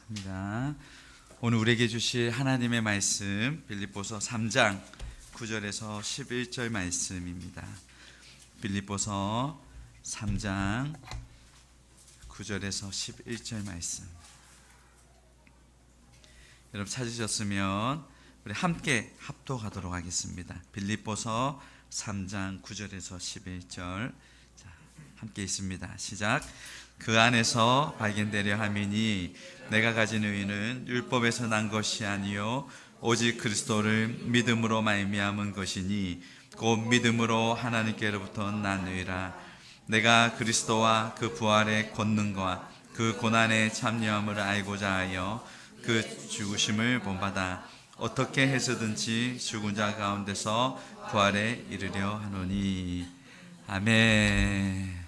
감사합니다. 오늘 우리에게 주실 하나님의 말씀 빌립보서 3장 9절에서 11절 말씀입니다. 빌립보서 3장 9절에서 11절 말씀. 여러분 찾으셨으면 우리 함께 합독하도록 하겠습니다. 빌립보서 3장 9절에서 11절. 자, 함께 있습니다. 시작. 그 안에서 발견되려 함이니 내가 가진 의는 율법에서 난 것이 아니요 오직 그리스도를 믿음으로 말미암은 것이니 곧 믿음으로 하나님께로부터 난 의라. 내가 그리스도와 그 부활의 권능과 그 고난의 참여함을 알고자 하여 그 죽으심을 본받아 어떻게 해서든지 죽은 자 가운데서 부활에 이르려 하노니. 아멘.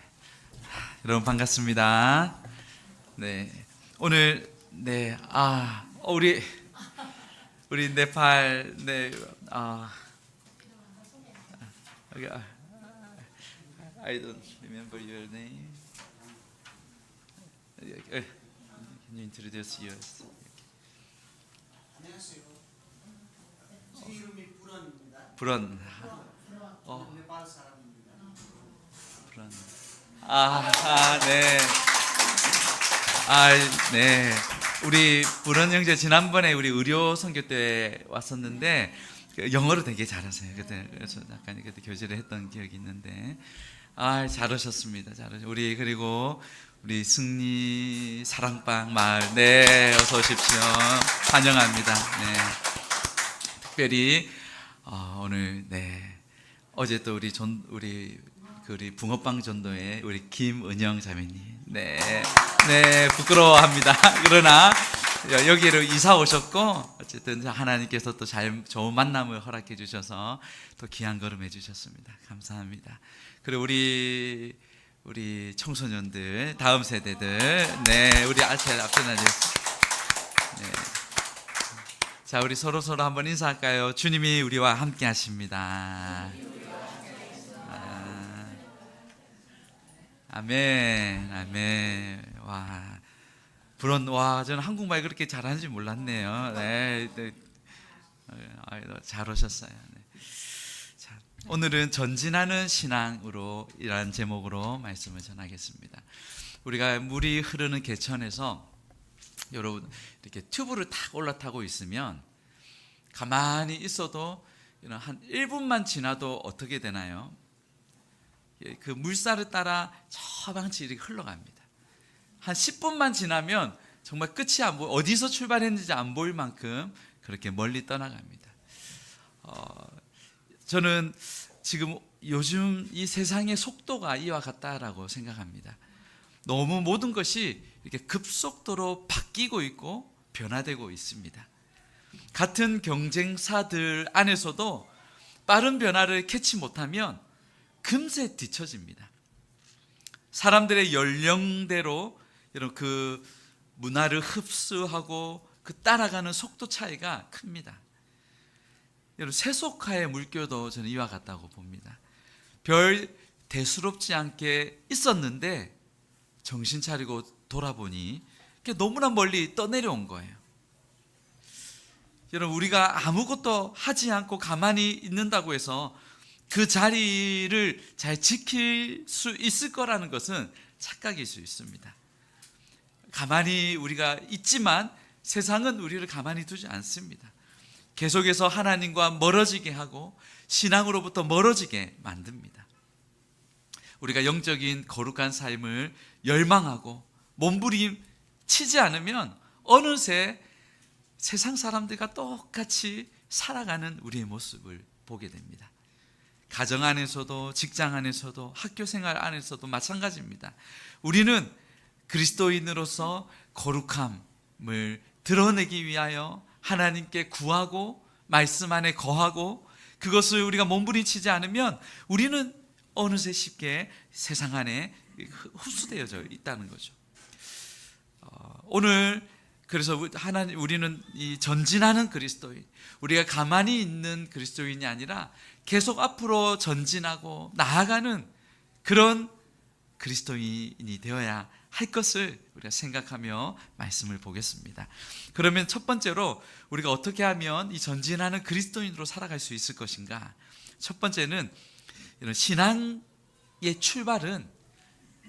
여러분 반갑습니다. 네, 오늘 우리 네팔 I don't remember your name. Can you introduce yours? 안녕하세요. 제 이름이 불원입니다. 불원. 네팔 사람입니다. 불원. 네. 네. 우리 불원 형제 지난번에 우리 의료 선교 때 왔었는데 영어를 되게 잘하세요. 그래서 약간 그때 교제를 했던 기억이 있는데 잘 오셨습니다. 그리고 우리 승리 사랑방 마을 어서 오십시오. 환영합니다. 네. 특별히 오늘 어제 또 우리 붕어빵 전도회 우리 김은영 자매님 부끄러워합니다. 그러나 여기로 이사 오셨고 어쨌든 하나님께서 또 좋은 만남을 허락해 주셔서 또 귀한 걸음 해 주셨습니다. 감사합니다. 그리고 우리 청소년들 다음 세대들 우리 앞서나 자, 우리 서로 한번 인사할까요? 주님이 우리와 함께 하십니다. 아멘. 저는 한국말 그렇게 잘하는지 몰랐네요. 잘 오셨어요. 자, 오늘은 전진하는 신앙으로 이라는 제목으로 말씀을 전하겠습니다. 우리가 물이 흐르는 개천에서 여러분 이렇게 튜브를 탁 올라타고 있으면 가만히 있어도 한 1분만 지나도 어떻게 되나요? 그 물살을 따라 저 방치 이렇게 흘러갑니다. 한 10분만 지나면 정말 끝이 안 보여, 어디서 출발했는지 안 보일 만큼 그렇게 멀리 떠나갑니다. 저는 지금 요즘 이 세상의 속도가 이와 같다라고 생각합니다. 너무 모든 것이 이렇게 급속도로 바뀌고 있고 변화되고 있습니다. 같은 경쟁사들 안에서도 빠른 변화를 캐치 못하면 금세 뒤처집니다. 사람들의 연령대로 이런 그 문화를 흡수하고 그 따라가는 속도 차이가 큽니다. 여러분 세속화의 물결도 저는 이와 같다고 봅니다. 별 대수롭지 않게 있었는데 정신 차리고 돌아보니 너무나 멀리 떠내려온 거예요. 여러분 우리가 아무것도 하지 않고 가만히 있는다고 해서 그 자리를 잘 지킬 수 있을 거라는 것은 착각일 수 있습니다. 가만히 우리가 있지만 세상은 우리를 가만히 두지 않습니다. 계속해서 하나님과 멀어지게 하고 신앙으로부터 멀어지게 만듭니다. 우리가 영적인 거룩한 삶을 열망하고 몸부림치지 않으면 어느새 세상 사람들과 똑같이 살아가는 우리의 모습을 보게 됩니다. 가정 안에서도 직장 안에서도 학교 생활 안에서도 마찬가지입니다. 우리는 그리스도인으로서 거룩함을 드러내기 위하여 하나님께 구하고 말씀 안에 거하고 그것을 우리가 몸부림치지 않으면 우리는 어느새 쉽게 세상 안에 흡수되어져 있다는 거죠. 오늘 그래서 우리는 이 전진하는 그리스도인, 우리가 가만히 있는 그리스도인이 아니라 계속 앞으로 전진하고 나아가는 그런 그리스도인이 되어야 할 것을 우리가 생각하며 말씀을 보겠습니다. 그러면 첫 번째로 우리가 어떻게 하면 이 전진하는 그리스도인으로 살아갈 수 있을 것인가? 첫 번째는 이런 신앙의 출발은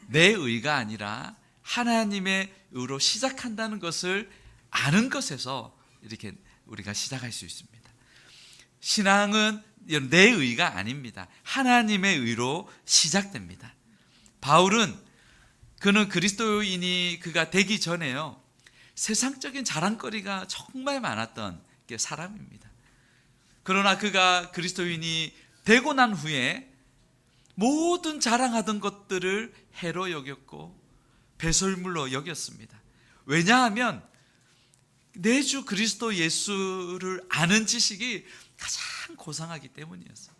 내 의가 아니라 하나님의 의로 시작한다는 것을 아는 것에서 이렇게 우리가 시작할 수 있습니다. 신앙은 내 의가 아닙니다. 하나님의 의로 시작됩니다. 바울은 그는 그리스도인이 그가 되기 전에요, 세상적인 자랑거리가 정말 많았던 사람입니다. 그러나 그가 그리스도인이 되고 난 후에 모든 자랑하던 것들을 해로 여겼고 배설물로 여겼습니다. 왜냐하면 내 주 그리스도 예수를 아는 지식이 가장 고상하기 때문이었어요.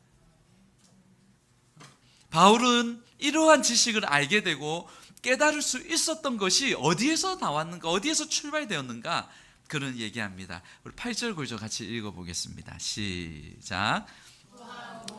바울은 이러한 지식을 알게 되고 깨달을 수 있었던 것이 어디에서 나왔는가, 어디에서 출발되었는가, 그런 얘기합니다. 우리 8절 9절 같이 읽어보겠습니다. 시작.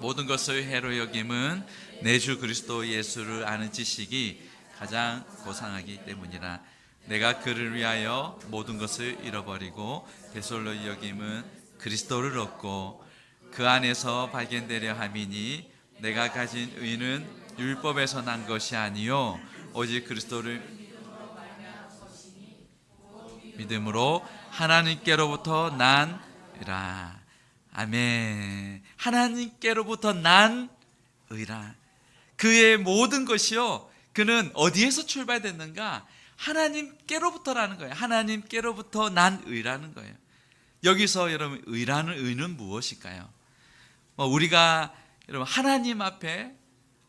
모든 것을 해로 여김은 내 주 그리스도 예수를 아는 지식이 가장 고상하기 때문이라. 내가 그를 위하여 모든 것을 잃어버리고 대솔로 여김은 그리스도를 얻고 그 안에서 발견되려 함이니 내가 가진 의는 율법에서 난 것이 아니요 오직 그리스도를 믿음으로 하나님께로부터 난이라. 아멘. 하나님께로부터 난 의라. 그의 모든 것이요, 그는 어디에서 출발됐는가? 하나님께로부터라는 거예요. 하나님께로부터 난 의라는 거예요. 여기서 여러분, 의라는 의는 무엇일까요? 우리가 여러분 하나님 앞에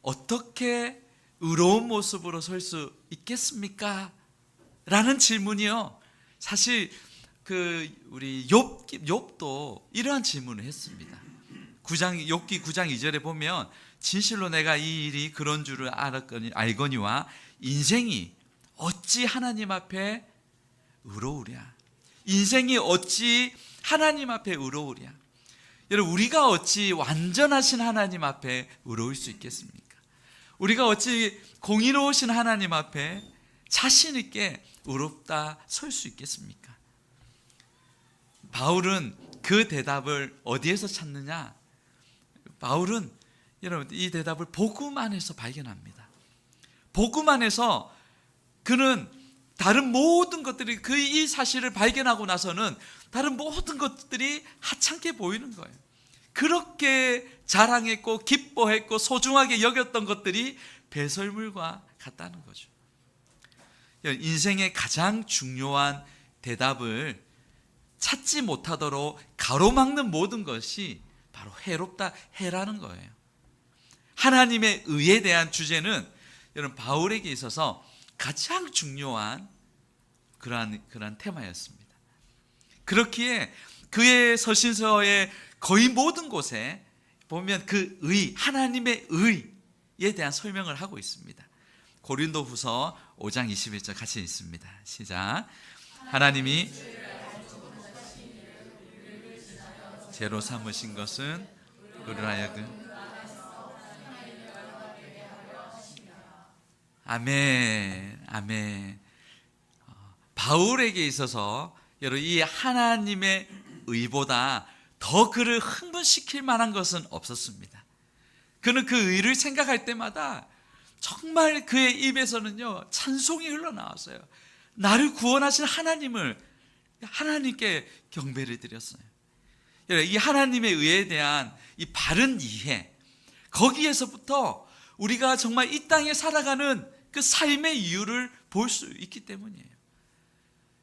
어떻게 의로운 모습으로 설 수 있겠습니까? 라는 질문이요, 사실 우리 욥도 이러한 질문을 했습니다. 욥기 9장 2절에 보면 진실로 내가 이 일이 그런 줄을 알거니와 인생이 어찌 하나님 앞에 의로우랴. 인생이 어찌 하나님 앞에 의로우랴. 여러분, 우리가 어찌 완전하신 하나님 앞에 의로울 수 있겠습니까? 우리가 어찌 공의로우신 하나님 앞에 자신 있게 의롭다 설 수 있겠습니까? 바울은 그 대답을 어디에서 찾느냐? 바울은 여러분 이 대답을 복음 안에서 발견합니다. 복음 안에서 그는 다른 모든 것들이 이 사실을 발견하고 나서는 다른 모든 것들이 하찮게 보이는 거예요. 그렇게 자랑했고 기뻐했고 소중하게 여겼던 것들이 배설물과 같다는 거죠. 인생의 가장 중요한 대답을 찾지 못하도록 가로막는 모든 것이 바로 해롭다, 해라는 거예요. 하나님의 의에 대한 주제는 여러분 바울에게 있어서 가장 중요한 그러한 테마였습니다. 그렇기에 그의 서신서의 거의 모든 곳에 보면 그 의, 하나님의 의에 대한 설명을 하고 있습니다. 고린도후서 5장 21절 같이 읽습니다. 시작. 하나님이 죄로 삼으신 것은 그를 하여금 아멘, 아멘. 바울에게 있어서 여러분 이 하나님의 의보다 더 그를 흥분시킬 만한 것은 없었습니다. 그는 그 의를 생각할 때마다 정말 그의 입에서는요 찬송이 흘러나왔어요. 나를 구원하신 하나님께 경배를 드렸어요. 이 하나님의 의에 대한 이 바른 이해, 거기에서부터 우리가 정말 이 땅에 살아가는 그 삶의 이유를 볼 수 있기 때문이에요.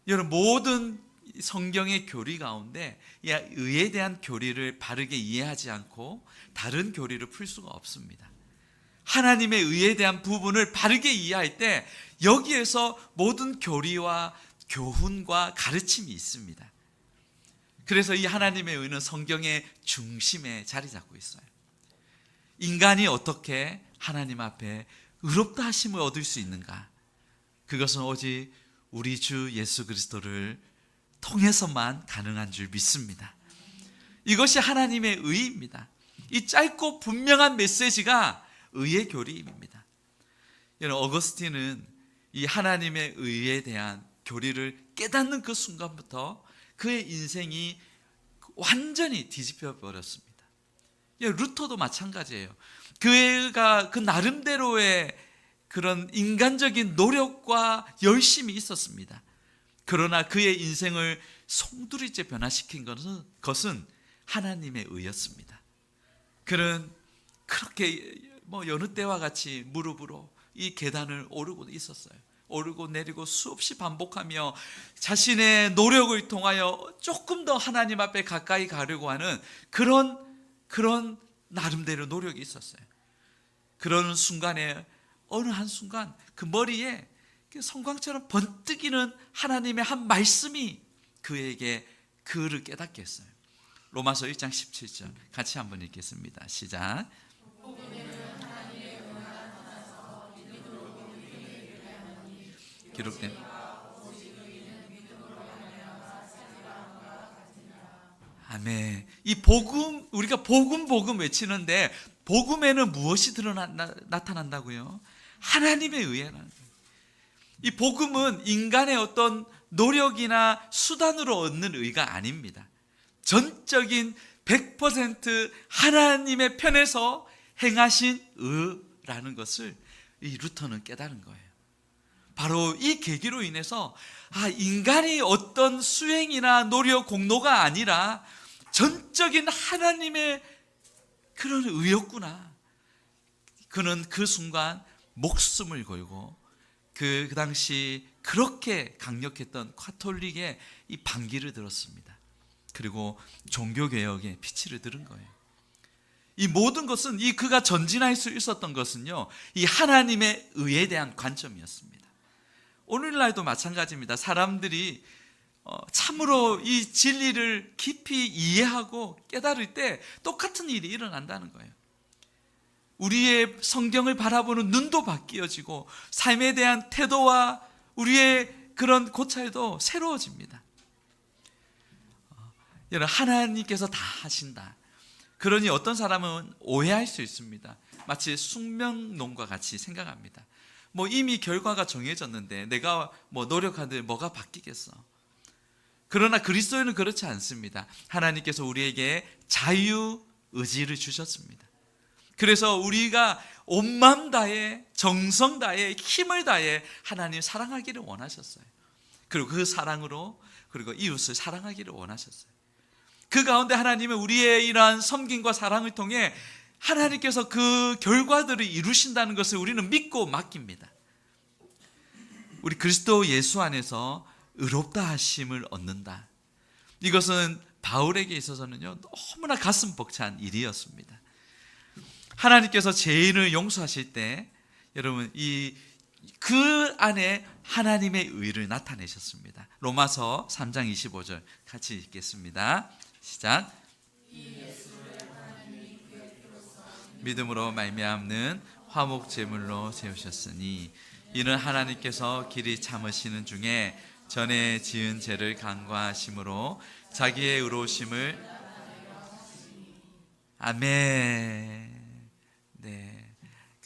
여러분 모든 성경의 교리 가운데 이 의에 대한 교리를 바르게 이해하지 않고 다른 교리를 풀 수가 없습니다. 하나님의 의에 대한 부분을 바르게 이해할 때 여기에서 모든 교리와 교훈과 가르침이 있습니다. 그래서 이 하나님의 의는 성경의 중심에 자리 잡고 있어요. 인간이 어떻게 하나님 앞에 의롭다 하심을 얻을 수 있는가? 그것은 오직 우리 주 예수 그리스도를 통해서만 가능한 줄 믿습니다. 이것이 하나님의 의입니다. 이 짧고 분명한 메시지가 의의 교리입니다. 여러분, 어거스틴은 이 하나님의 의에 대한 교리를 깨닫는 그 순간부터 그의 인생이 완전히 뒤집혀 버렸습니다. 루터도 마찬가지예요. 그가 그 나름대로의 그런 인간적인 노력과 열심이 있었습니다. 그러나 그의 인생을 송두리째 변화시킨 것은 하나님의 의였습니다. 그는 그렇게 여느 때와 같이 무릎으로 이 계단을 오르고 있었어요. 오르고 내리고 수없이 반복하며 자신의 노력을 통하여 조금 더 하나님 앞에 가까이 가려고 하는 그런 나름대로 노력이 있었어요. 그런 순간에 어느 한순간 그 머리에 성광처럼 번뜩이는 하나님의 한 말씀이 그에게 그를 깨닫게 했어요. 로마서 1장 17절 같이 한번 읽겠습니다. 시작. 기록된 아멘. 이 복음, 우리가 복음 외치는데 복음에는 무엇이 나타난다고요? 하나님의 의라는 거예요. 이 복음은 인간의 어떤 노력이나 수단으로 얻는 의가 아닙니다. 전적인 100% 하나님의 편에서 행하신 의라는 것을 이 루터는 깨달은 거예요. 바로 이 계기로 인해서 인간이 어떤 수행이나 노력, 공로가 아니라 전적인 하나님의 그런 의였구나. 그는 그 순간 목숨을 걸고 그 당시 그렇게 강력했던 카톨릭의 이 반기를 들었습니다. 그리고 종교개혁의 피치를 들은 거예요. 이 모든 것은 그가 전진할 수 있었던 것은요, 이 하나님의 의에 대한 관점이었습니다. 오늘날도 마찬가지입니다. 사람들이 참으로 이 진리를 깊이 이해하고 깨달을 때 똑같은 일이 일어난다는 거예요. 우리의 성경을 바라보는 눈도 바뀌어지고 삶에 대한 태도와 우리의 그런 고찰도 새로워집니다. 여러분, 하나님께서 다 하신다. 그러니 어떤 사람은 오해할 수 있습니다. 마치 숙명론과 같이 생각합니다. 이미 결과가 정해졌는데 내가 노력하는데 뭐가 바뀌겠어. 그러나 그리스도인은 그렇지 않습니다. 하나님께서 우리에게 자유의지를 주셨습니다. 그래서 우리가 온 마음 다해 정성 다해 힘을 다해 하나님 사랑하기를 원하셨어요. 그리고 그 사랑으로 그리고 이웃을 사랑하기를 원하셨어요. 그 가운데 하나님은 우리의 이러한 섬김과 사랑을 통해 하나님께서 그 결과들을 이루신다는 것을 우리는 믿고 맡깁니다. 우리 그리스도 예수 안에서 의롭다 하심을 얻는다. 이것은 바울에게 있어서는요, 너무나 가슴 벅찬 일이었습니다. 하나님께서 죄인을 용서하실 때 여러분 그 안에 하나님의 의를 나타내셨습니다. 로마서 3장 25절 같이 읽겠습니다. 시작. 믿음으로 말미암는 화목 제물로 세우셨으니 이는 하나님께서 길이 참으시는 중에 전에 지은 죄를 간과하심으로 자기의 의로우심을 아멘. 네,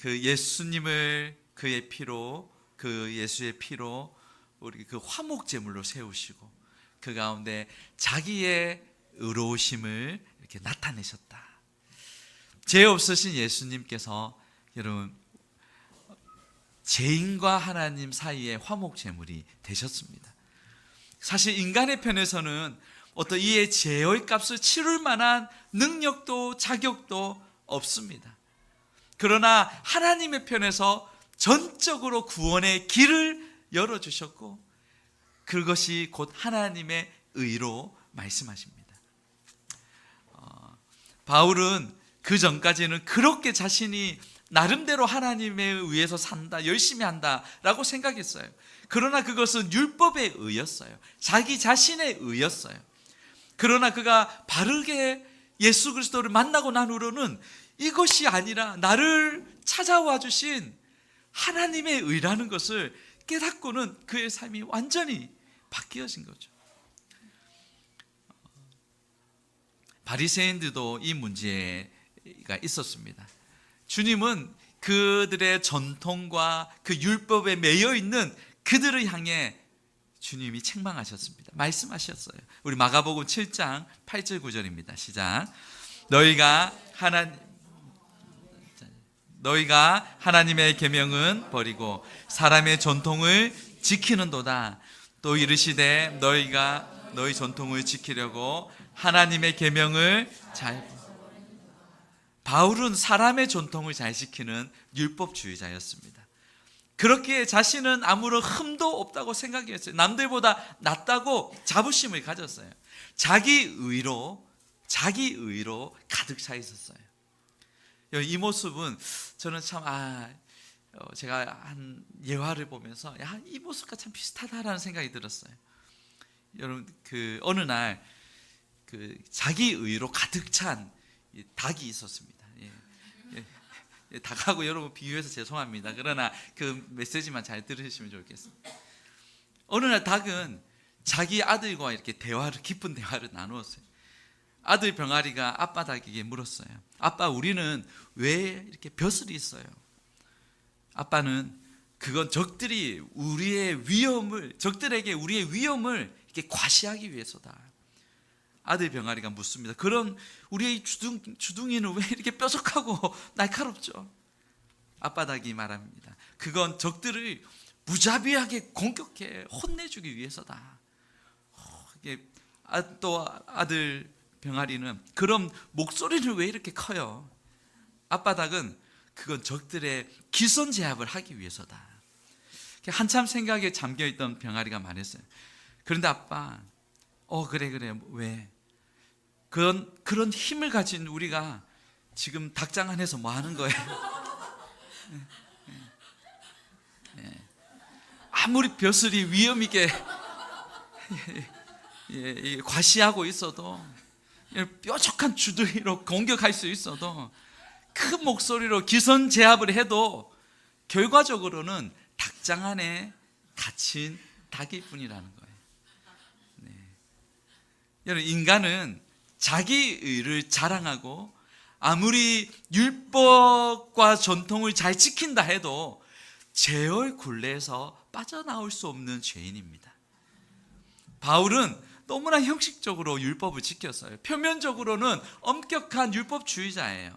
그 예수님을 그의 피로 그 예수의 피로 우리 그 화목 제물로 세우시고 그 가운데 자기의 의로우심을 이렇게 나타내셨다. 죄 없으신 예수님께서 여러분 죄인과 하나님 사이의 화목 제물이 되셨습니다. 사실 인간의 편에서는 어떤 이의 죄의 값을 치룰 만한 능력도 자격도 없습니다. 그러나 하나님의 편에서 전적으로 구원의 길을 열어주셨고 그것이 곧 하나님의 의로 말씀하십니다. 바울은 그 전까지는 그렇게 자신이 나름대로 하나님에 의해서 산다, 열심히 한다라고 생각했어요. 그러나 그것은 율법의 의였어요. 자기 자신의 의였어요. 그러나 그가 바르게 예수 그리스도를 만나고 난 후로는 이것이 아니라 나를 찾아와 주신 하나님의 의라는 것을 깨닫고는 그의 삶이 완전히 바뀌어진 거죠. 바리새인들도 이 문제가 있었습니다. 주님은 그들의 전통과 그 율법에 매여 있는 그들을 향해 주님이 책망하셨습니다. 말씀하셨어요. 우리 마가복음 7장 8절 9절입니다. 시작. 너희가 하나님의 계명은 버리고 사람의 전통을 지키는도다. 또 이르시되 너희가 너희 전통을 지키려고 하나님의 계명을 잘. 바울은 사람의 전통을 잘 지키는 율법주의자였습니다. 그렇게 자신은 아무런 흠도 없다고 생각했어요. 남들보다 낫다고 자부심을 가졌어요. 자기 의로 가득 차 있었어요. 이 모습은 저는 참 제가 한 예화를 보면서 이 모습과 참 비슷하다라는 생각이 들었어요. 여러분 어느 날 자기 의로 가득 찬 닭이 있었습니다. 닭하고 여러분 비유해서 죄송합니다. 그러나 그 메시지만 잘 들으시면 좋겠습니다. 어느 날 닭은 자기 아들과 이렇게 깊은 대화를 나누었어요. 아들 병아리가 아빠 닭에게 물었어요. 아빠, 우리는 왜 이렇게 벼슬이 있어요? 아빠는 그건 적들에게 우리의 위험을 이렇게 과시하기 위해서다. 아들 병아리가 묻습니다. 그런 우리의 주둥이는 왜 이렇게 뾰족하고 날카롭죠? 아빠 닭이 말합니다. 그건 적들을 무자비하게 공격해 혼내주기 위해서다. 또 아들 병아리는 그럼 목소리는 왜 이렇게 커요? 아빠 닭은 그건 적들의 기선 제압을 하기 위해서다. 한참 생각에 잠겨있던 병아리가 말했어요. 그런데 아빠, 그래 왜? 그런 힘을 가진 우리가 지금 닭장 안에서 뭐 하는 거예요? 아무리 벼슬이 위험 있게 과시하고 있어도, 뾰족한 주둥이로 공격할 수 있어도, 큰 목소리로 기선 제압을 해도 결과적으로는 닭장 안에 갇힌 닭일 뿐이라는 거예요. 여러분, 인간은 자기 의를 자랑하고 아무리 율법과 전통을 잘 지킨다 해도 죄의 굴레에서 빠져나올 수 없는 죄인입니다. 바울은 너무나 형식적으로 율법을 지켰어요. 표면적으로는 엄격한 율법주의자예요.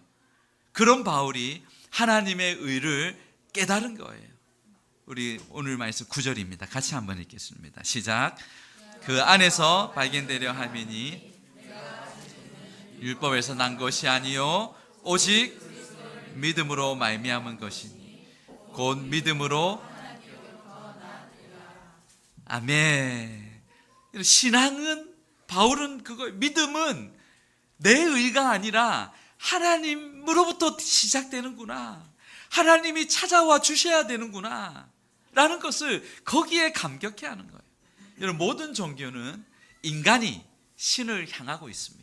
그런 바울이 하나님의 의를 깨달은 거예요. 우리 오늘 말씀 9절입니다. 같이 한번 읽겠습니다. 시작. 그 안에서 발견되려 함이니 율법에서 난 것이 아니요 오직 믿음으로 말미암은 것이니 곧 믿음으로. 아멘. 신앙은, 바울은 믿음은 내 의가 아니라 하나님으로부터 시작되는구나, 하나님이 찾아와 주셔야 되는구나 라는 것을 거기에 감격해하는 거예요. 여러분, 모든 종교는 인간이 신을 향하고 있습니다.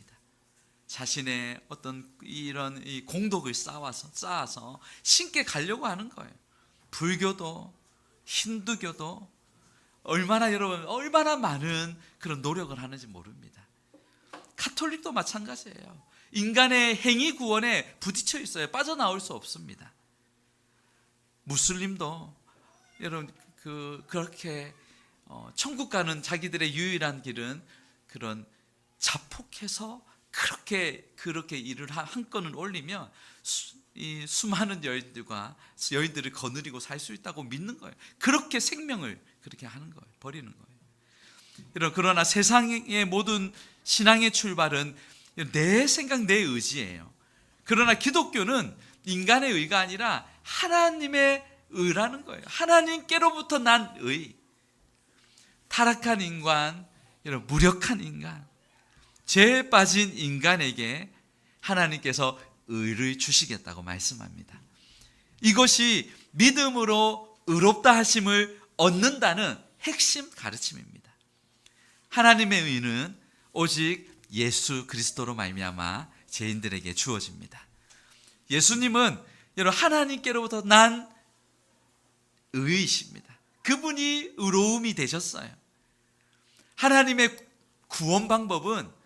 자신의 어떤 이런 공덕을 쌓아서 신께 가려고 하는 거예요. 불교도 힌두교도 얼마나 많은 그런 노력을 하는지 모릅니다. 가톨릭도 마찬가지예요. 인간의 행위 구원에 부딪혀 있어요. 빠져나올 수 없습니다. 무슬림도 여러분 그렇게 천국 가는 자기들의 유일한 길은 그런 자폭해서 그렇게 일을 한 건을 올리면 이 수많은 여인들을 거느리고 살 수 있다고 믿는 거예요. 그렇게 생명을 그렇게 하는 거예요. 버리는 거예요. 그러나 세상의 모든 신앙의 출발은 내 생각, 내 의지예요. 그러나 기독교는 인간의 의가 아니라 하나님의 의라는 거예요. 하나님께로부터 난 의. 타락한 인간, 무력한 인간, 죄에 빠진 인간에게 하나님께서 의를 주시겠다고 말씀합니다. 이것이 믿음으로 의롭다 하심을 얻는다는 핵심 가르침입니다. 하나님의 의는 오직 예수 그리스도로 말미암아 죄인들에게 주어집니다. 예수님은 여러분 하나님께로부터 난 의이십니다. 그분이 의로움이 되셨어요. 하나님의 구원 방법은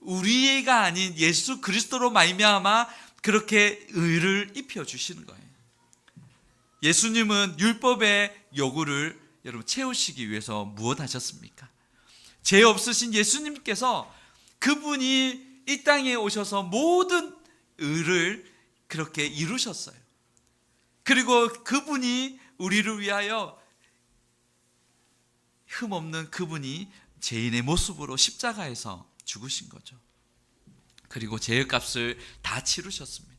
우리가 아닌 예수 그리스도로 말미암아 그렇게 의를 입혀 주시는 거예요. 예수님은 율법의 요구를 여러분 채우시기 위해서 무엇 하셨습니까? 죄 없으신 예수님께서 그분이 이 땅에 오셔서 모든 의를 그렇게 이루셨어요. 그리고 그분이 우리를 위하여 흠없는 그분이 죄인의 모습으로 십자가에서 죽으신 거죠. 그리고 죄의 값을 다 치르셨습니다.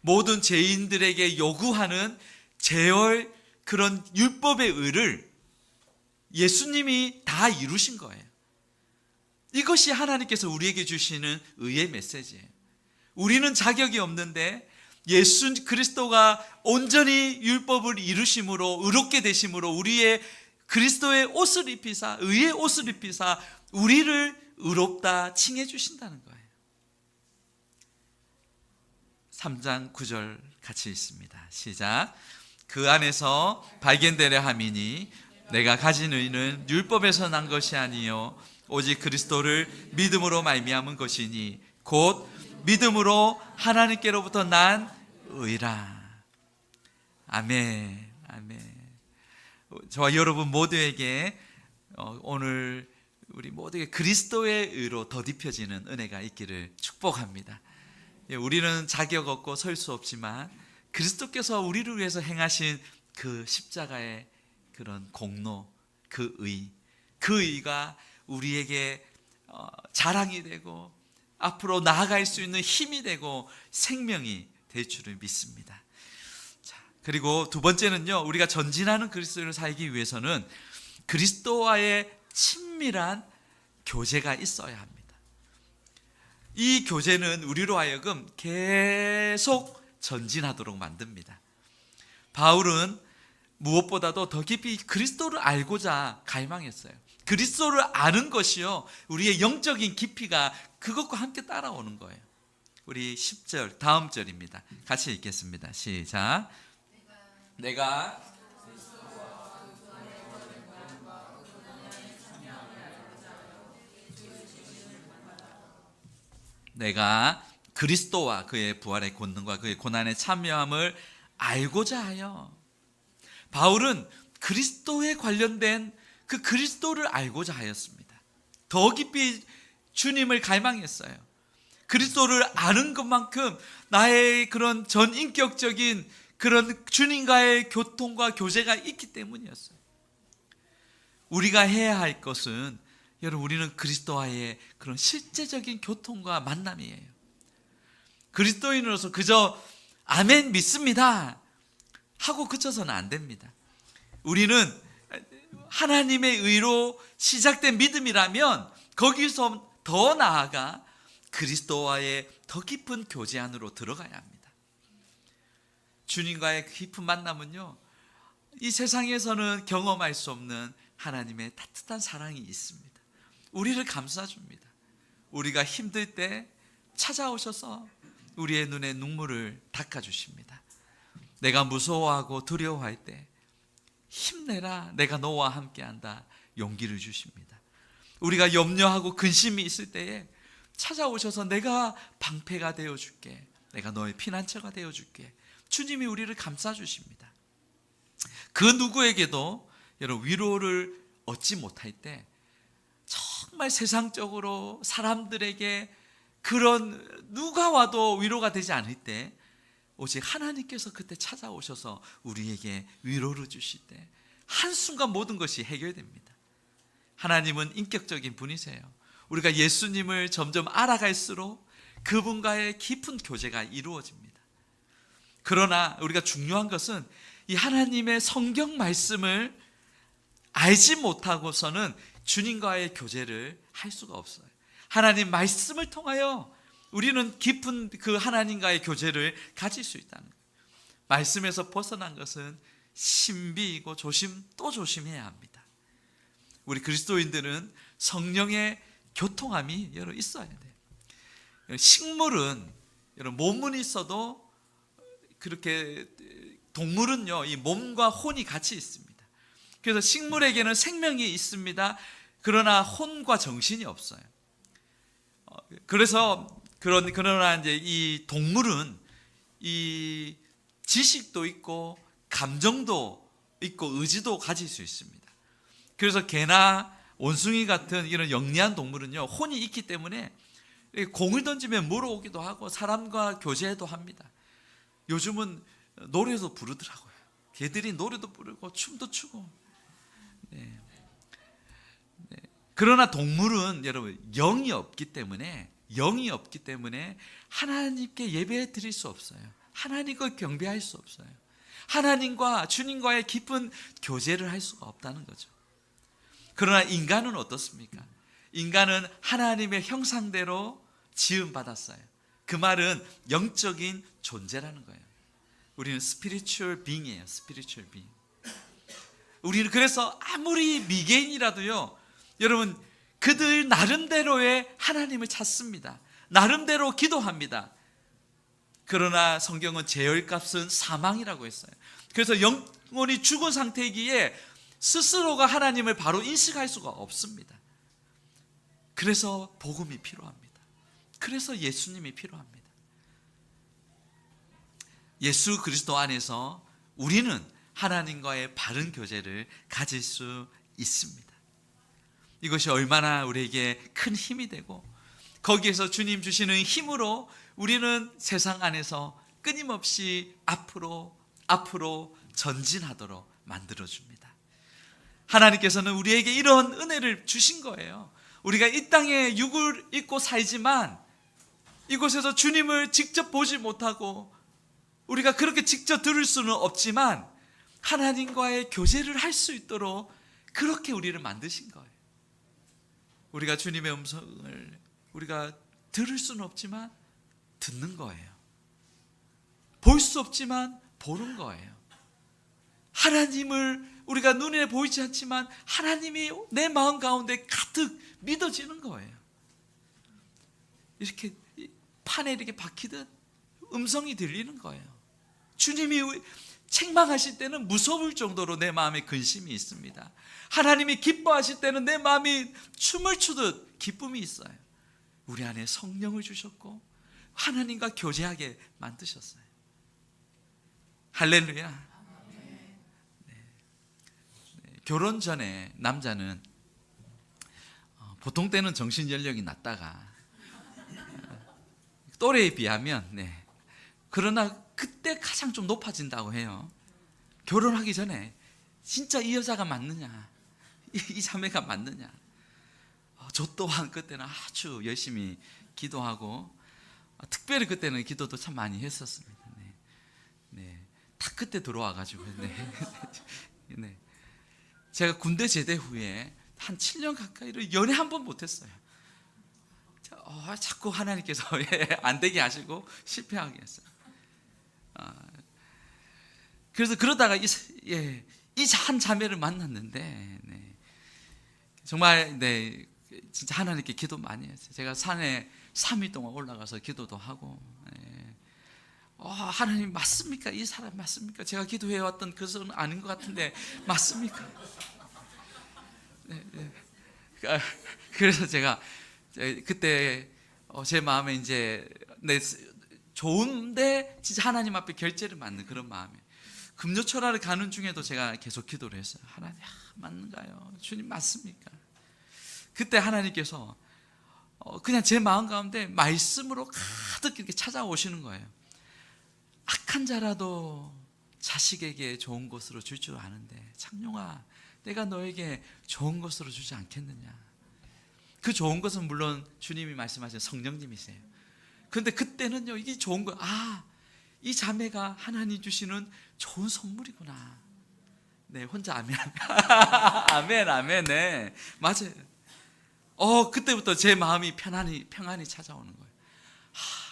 모든 죄인들에게 요구하는 죄의 그런 율법의 의를 예수님이 다 이루신 거예요. 이것이 하나님께서 우리에게 주시는 의의 메시지예요. 우리는 자격이 없는데 예수 그리스도가 온전히 율법을 이루심으로 의롭게 되심으로 우리의 그리스도의 옷을 입히사 의의 옷을 입히사 우리를 의롭다 칭해 주신다는 거예요. 3장 9절 같이 읽습니다. 시작. 그 안에서 발견되려 함이니 내가 가진 의는 율법에서 난 것이 아니요 오직 그리스도를 믿음으로 말미암은 것이니 곧 믿음으로 하나님께로부터 난 의라. 아멘. 아멘. 저와 여러분 모두에게 오늘 우리 모두에게 그리스도의 의로 덧입혀지는 은혜가 있기를 축복합니다. 우리는 자격 없고 설 수 없지만 그리스도께서 우리를 위해서 행하신 그 십자가의 그런 공로, 그 의가 우리에게 자랑이 되고 앞으로 나아갈 수 있는 힘이 되고 생명이 될 줄을 믿습니다. 자, 그리고 두 번째는요, 우리가 전진하는 그리스도인을 살기 위해서는 그리스도와의 친밀한 교제가 있어야 합니다. 이 교제는 우리로 하여금 계속 전진하도록 만듭니다. 바울은 무엇보다도 더 깊이 그리스도를 알고자 갈망했어요. 그리스도를 아는 것이요, 우리의 영적인 깊이가 그것과 함께 따라오는 거예요. 우리 10절 다음 절입니다. 같이 읽겠습니다. 시작. 내가 그리스도와 그의 부활의 권능과 그의 고난에 참여함을 알고자 하여. 바울은 그리스도에 관련된 그 그리스도를 알고자 하였습니다. 더 깊이 주님을 갈망했어요. 그리스도를 아는 것만큼 나의 그런 전인격적인 그런 주님과의 교통과 교제가 있기 때문이었어요. 우리가 해야 할 것은, 여러분, 우리는 그리스도와의 그런 실제적인 교통과 만남이에요. 그리스도인으로서 그저 아멘 믿습니다 하고 그쳐서는 안 됩니다. 우리는 하나님의 의로 시작된 믿음이라면 거기서 더 나아가 그리스도와의 더 깊은 교제 안으로 들어가야 합니다. 주님과의 깊은 만남은요, 이 세상에서는 경험할 수 없는 하나님의 따뜻한 사랑이 있습니다. 우리를 감싸줍니다. 우리가 힘들 때 찾아오셔서 우리의 눈에 눈물을 닦아주십니다. 내가 무서워하고 두려워할 때 힘내라, 내가 너와 함께한다, 용기를 주십니다. 우리가 염려하고 근심이 있을 때에 찾아오셔서 내가 방패가 되어줄게, 내가 너의 피난처가 되어줄게, 주님이 우리를 감싸주십니다. 그 누구에게도 여러분 위로를 얻지 못할 때, 정말 세상적으로 사람들에게 그런 누가 와도 위로가 되지 않을 때 오직 하나님께서 그때 찾아오셔서 우리에게 위로를 주실 때 한순간 모든 것이 해결됩니다. 하나님은 인격적인 분이세요. 우리가 예수님을 점점 알아갈수록 그분과의 깊은 교제가 이루어집니다. 그러나 우리가 중요한 것은 이 하나님의 성경 말씀을 알지 못하고서는 주님과의 교제를 할 수가 없어요. 하나님 말씀을 통하여 우리는 깊은 그 하나님과의 교제를 가질 수 있다는 거예요. 말씀에서 벗어난 것은 신비이고 또 조심해야 합니다. 우리 그리스도인들은 성령의 교통함이 여러분 있어야 돼요. 식물은 여러분 몸은 있어도 그렇게, 동물은요 이 몸과 혼이 같이 있습니다. 그래서 식물에게는 생명이 있습니다. 그러나 혼과 정신이 없어요. 그러나 이제 이 동물은 이 지식도 있고 감정도 있고 의지도 가질 수 있습니다. 그래서 개나 원숭이 같은 이런 영리한 동물은요, 혼이 있기 때문에 공을 던지면 물어오기도 하고 사람과 교제도 합니다. 요즘은 노래도 부르더라고요. 개들이 노래도 부르고 춤도 추고. 네. 네. 그러나 동물은 여러분 영이 없기 때문에 하나님께 예배 드릴 수 없어요. 하나님과 경배할 수 없어요. 하나님과 주님과의 깊은 교제를 할 수가 없다는 거죠. 그러나 인간은 어떻습니까? 인간은 하나님의 형상대로 지음받았어요. 그 말은 영적인 존재라는 거예요. 우리는 spiritual being이에요. spiritual being. 우리는 그래서 아무리 미개인이라도요, 여러분 그들 나름대로의 하나님을 찾습니다. 나름대로 기도합니다. 그러나 성경은 제열값은 사망이라고 했어요. 그래서 영혼이 죽은 상태이기에 스스로가 하나님을 바로 인식할 수가 없습니다. 그래서 복음이 필요합니다. 그래서 예수님이 필요합니다. 예수 그리스도 안에서 우리는 하나님과의 바른 교제를 가질 수 있습니다. 이것이 얼마나 우리에게 큰 힘이 되고, 거기에서 주님 주시는 힘으로 우리는 세상 안에서 끊임없이 앞으로 전진하도록 만들어줍니다. 하나님께서는 우리에게 이런 은혜를 주신 거예요. 우리가 이 땅에 육을 입고 살지만 이곳에서 주님을 직접 보지 못하고 우리가 그렇게 직접 들을 수는 없지만 하나님과의 교제를 할 수 있도록 그렇게 우리를 만드신 거예요. 우리가 주님의 음성을 우리가 들을 수는 없지만 듣는 거예요. 볼 수 없지만 보는 거예요. 하나님을 우리가 눈에 보이지 않지만 하나님이 내 마음 가운데 가득 믿어지는 거예요. 이렇게 판에 이렇게 박히듯 음성이 들리는 거예요. 주님이 책망하실 때는 무서울 정도로 내 마음에 근심이 있습니다. 하나님이 기뻐하실 때는 내 마음이 춤을 추듯 기쁨이 있어요. 우리 안에 성령을 주셨고 하나님과 교제하게 만드셨어요. 할렐루야. 결혼 전에 남자는 보통 때는 정신 연령이 낮다가 또래에 비하면 그러나 그때 가장 좀 높아진다고 해요. 결혼하기 전에 진짜 이 여자가 맞느냐, 이 자매가 맞느냐. 저 또한 그때는 아주 열심히 기도하고 특별히 그때는 기도도 참 많이 했었습니다. 다 그때 들어와가지고 제가 군대 제대 후에 한 7년 가까이를 연애 한 번 못했어요. 자꾸 하나님께서 안 되게 하시고 실패하게 했어요. 그래서 그러다가 이 한 자매를 만났는데 정말 진짜 하나님께 기도 많이 했어요. 제가 산에 3일 동안 올라가서 기도도 하고 하나님 맞습니까? 이 사람 맞습니까? 제가 기도해왔던 그 사람은 아닌 것 같은데 맞습니까? 그래서 제가 그때 제 마음에 이제 좋은데 진짜 하나님 앞에 결제를 맞는 그런 마음에 금요철화를 가는 중에도 제가 계속 기도를 했어요. 하나님 맞는가요? 주님 맞습니까? 그때 하나님께서 그냥 제 마음 가운데 말씀으로 가득 이렇게 찾아오시는 거예요. 악한 자라도 자식에게 좋은 것으로 줄 줄 아는데 창룡아, 내가 너에게 좋은 것으로 주지 않겠느냐. 그 좋은 것은 물론 주님이 말씀하신 성령님이세요. 그런데 그때는요, 이게 좋은 거, 이 자매가 하나님 주시는 좋은 선물이구나. 혼자 아멘. 아멘. 네, 맞아요. 그때부터 제 마음이 평안히 찾아오는 거예요.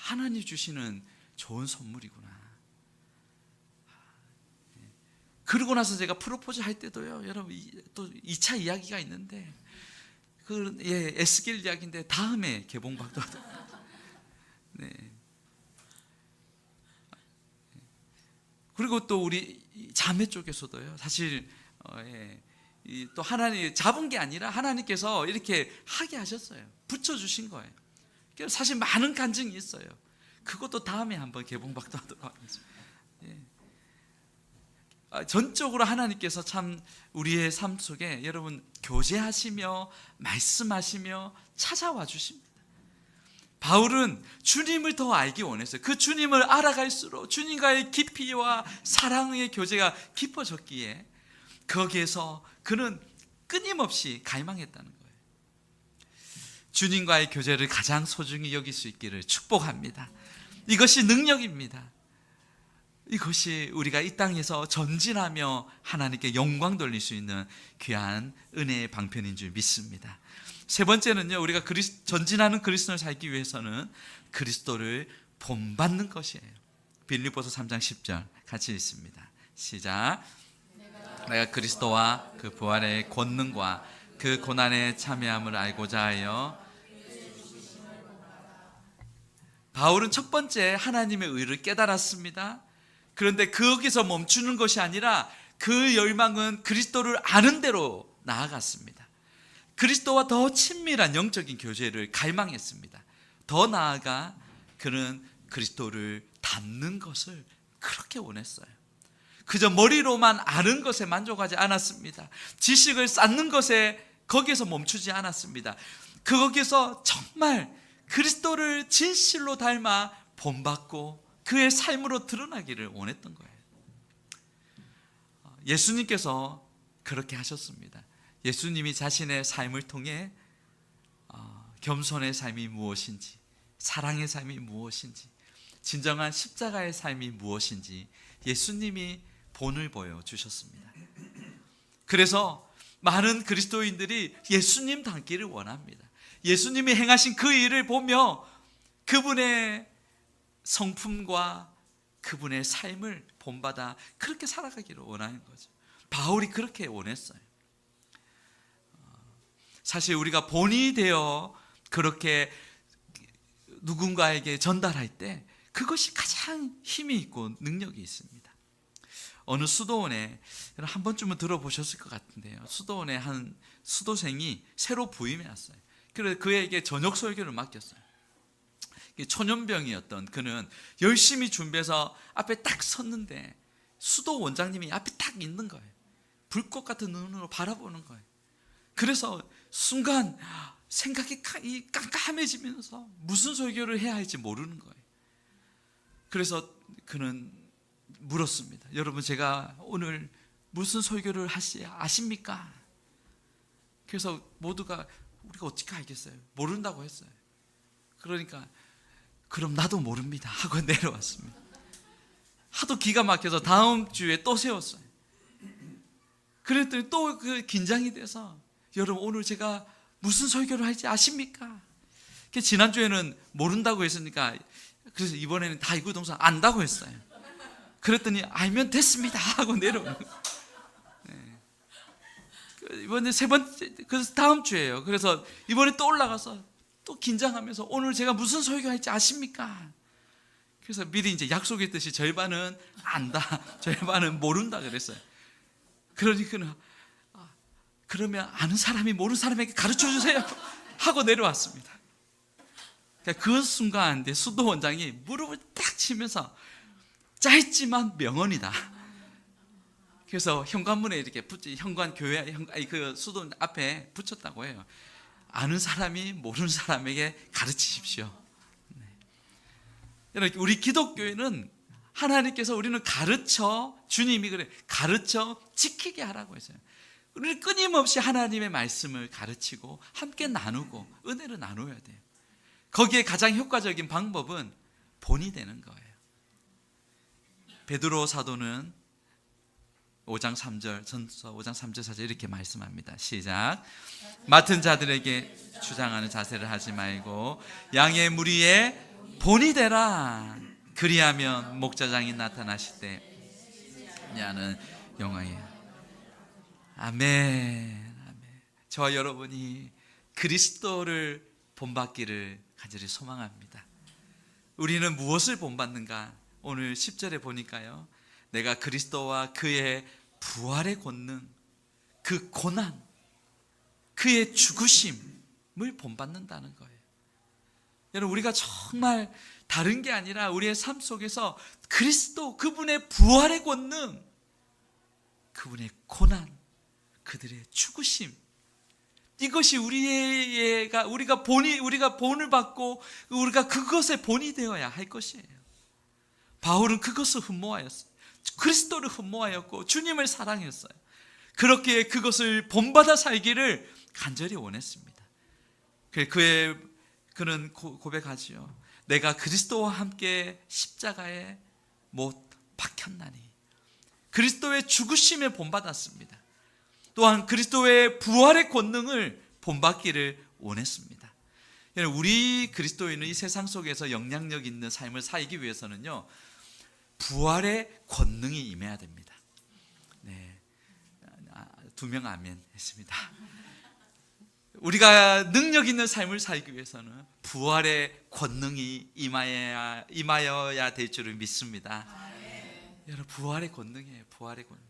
하나님 주시는 좋은 선물이구나. 그러고 나서 제가 프로포즈 할 때도요, 여러분 또 2차 이야기가 있는데 에스겔 이야기인데 다음에 개봉받도록. 그리고 또 우리 자매 쪽에서도요, 사실 또 하나님 잡은 게 아니라 하나님께서 이렇게 하게 하셨어요. 붙여주신 거예요. 그래서 사실 많은 간증이 있어요. 그것도 다음에 한번 개봉받도록 하겠습니다. 전적으로 하나님께서 참 우리의 삶 속에 여러분 교제하시며 말씀하시며 찾아와 주십니다. 바울은 주님을 더 알기 원했어요. 그 주님을 알아갈수록 주님과의 깊이와 사랑의 교제가 깊어졌기에 거기에서 그는 끊임없이 갈망했다는 거예요. 주님과의 교제를 가장 소중히 여길 수 있기를 축복합니다. 이것이 능력입니다. 이것이 우리가 이 땅에서 전진하며 하나님께 영광 돌릴 수 있는 귀한 은혜의 방편인 줄 믿습니다. 세 번째는요, 우리가 전진하는 그리스도를 살기 위해서는 그리스도를 본받는 것이에요. 빌립보서 3장 10절 같이 읽습니다. 시작. 내가 그리스도와 그 부활의 권능과 그 고난에 참여함을 알고자 하여. 바울은 첫 번째 하나님의 의를 깨달았습니다. 그런데 거기서 멈추는 것이 아니라 그 열망은 그리스도를 아는 대로 나아갔습니다. 그리스도와 더 친밀한 영적인 교제를 갈망했습니다. 더 나아가 그는 그리스도를 닮는 것을 그렇게 원했어요. 그저 머리로만 아는 것에 만족하지 않았습니다. 지식을 쌓는 것에 거기에서 멈추지 않았습니다. 거기서 정말 그리스도를 진실로 닮아 본받고 그의 삶으로 드러나기를 원했던 거예요. 예수님께서 그렇게 하셨습니다. 예수님이 자신의 삶을 통해 겸손의 삶이 무엇인지, 사랑의 삶이 무엇인지, 진정한 십자가의 삶이 무엇인지 예수님이 본을 보여주셨습니다. 그래서 많은 그리스도인들이 예수님 닮기를 원합니다. 예수님이 행하신 그 일을 보며 그분의 성품과 그분의 삶을 본받아 그렇게 살아가기를 원하는 거죠. 바울이 그렇게 원했어요. 사실 우리가 본이 되어 그렇게 누군가에게 전달할 때 그것이 가장 힘이 있고 능력이 있습니다. 어느 수도원에, 한 번쯤은 들어보셨을 것 같은데요, 수도원에 한 수도생이 새로 부임해 왔어요. 그래서 그에게 저녁 설교를 맡겼어요. 초년병이었던 그는 열심히 준비해서 앞에 딱 섰는데 수도 원장님이 앞에 딱 있는 거예요. 불꽃 같은 눈으로 바라보는 거예요. 그래서 순간 생각이 깜깜해지면서 무슨 설교를 해야 할지 모르는 거예요. 그래서 그는 물었습니다. 여러분, 제가 오늘 무슨 설교를 아십니까? 그래서 모두가 우리가 어떻게 알겠어요? 모른다고 했어요. 그러니까 그럼 나도 모릅니다 하고 내려왔습니다. 하도 기가 막혀서 다음 주에 또 세웠어요. 그랬더니 또 그 긴장이 돼서 여러분, 오늘 제가 무슨 설교를 할지 아십니까? 지난주에는 모른다고 했으니까 그래서 이번에는 다이구동성 안다고 했어요. 그랬더니 알면 됐습니다 하고 내려오는 거예요. 네. 이번에 세 번째, 그래서 다음 주에요. 그래서 이번에 또 올라가서 또 긴장하면서 오늘 제가 무슨 설교할지 아십니까? 그래서 미리 이제 약속했듯이 절반은 안다, 절반은 모른다 그랬어요. 그러니까 그러면 아는 사람이 모르는 사람에게 가르쳐 주세요 하고 내려왔습니다. 그 순간 수도 원장이 무릎을 딱 치면서 짧지만 명언이다. 그래서 현관문에 이렇게 현관 교회 그 수도 앞에 붙였다고 해요. 아는 사람이 모르는 사람에게 가르치십시오. 네. 우리 기독교회는 하나님께서 우리는 주님이 그래 가르쳐 지키게 하라고 했어요. 우리는 끊임없이 하나님의 말씀을 가르치고 함께 나누고 은혜를 나눠야 돼요. 거기에 가장 효과적인 방법은 본이 되는 거예요. 베드로 사도는 5장 3절, 전서 5장 3절 4절 이렇게 말씀합니다. 시작. 맡은 자들에게 주장하는 자세를 하지 말고 양의 무리의 본이 되라. 그리하면 목자장이 나타나실 때 야는 영광이에요. 아멘. 아멘. 저와 여러분이 그리스도를 본받기를 간절히 소망합니다. 우리는 무엇을 본받는가? 오늘 10절에 보니까요, 내가 그리스도와 그의 부활의 권능, 그 고난, 그의 죽으심을 본받는다는 거예요. 여러분, 우리가 정말 다른 게 아니라 우리의 삶 속에서 그리스도, 그분의 부활의 권능, 그분의 고난, 그들의 죽으심, 이것이 우리가 본을 받고 우리가 그것의 본이 되어야 할 것이에요. 바울은 그것을 흠모하였어요. 그리스도를 흠모하였고 주님을 사랑했어요. 그렇게 그것을 본받아 살기를 간절히 원했습니다. 그는 고백하지요. 내가 그리스도와 함께 십자가에 못 박혔나니. 그리스도의 죽으심에 본받았습니다. 또한 그리스도의 부활의 권능을 본받기를 원했습니다. 우리 그리스도인은 이 세상 속에서 영향력 있는 삶을 살기 위해서는요, 부활의 권능이 임해야 됩니다. 네, 2명 아멘 했습니다. 우리가 능력 있는 삶을 살기 위해서는 부활의 권능이 임하여야 될 줄을 믿습니다. 여러분, 부활의 권능이에요. 부활의 권능.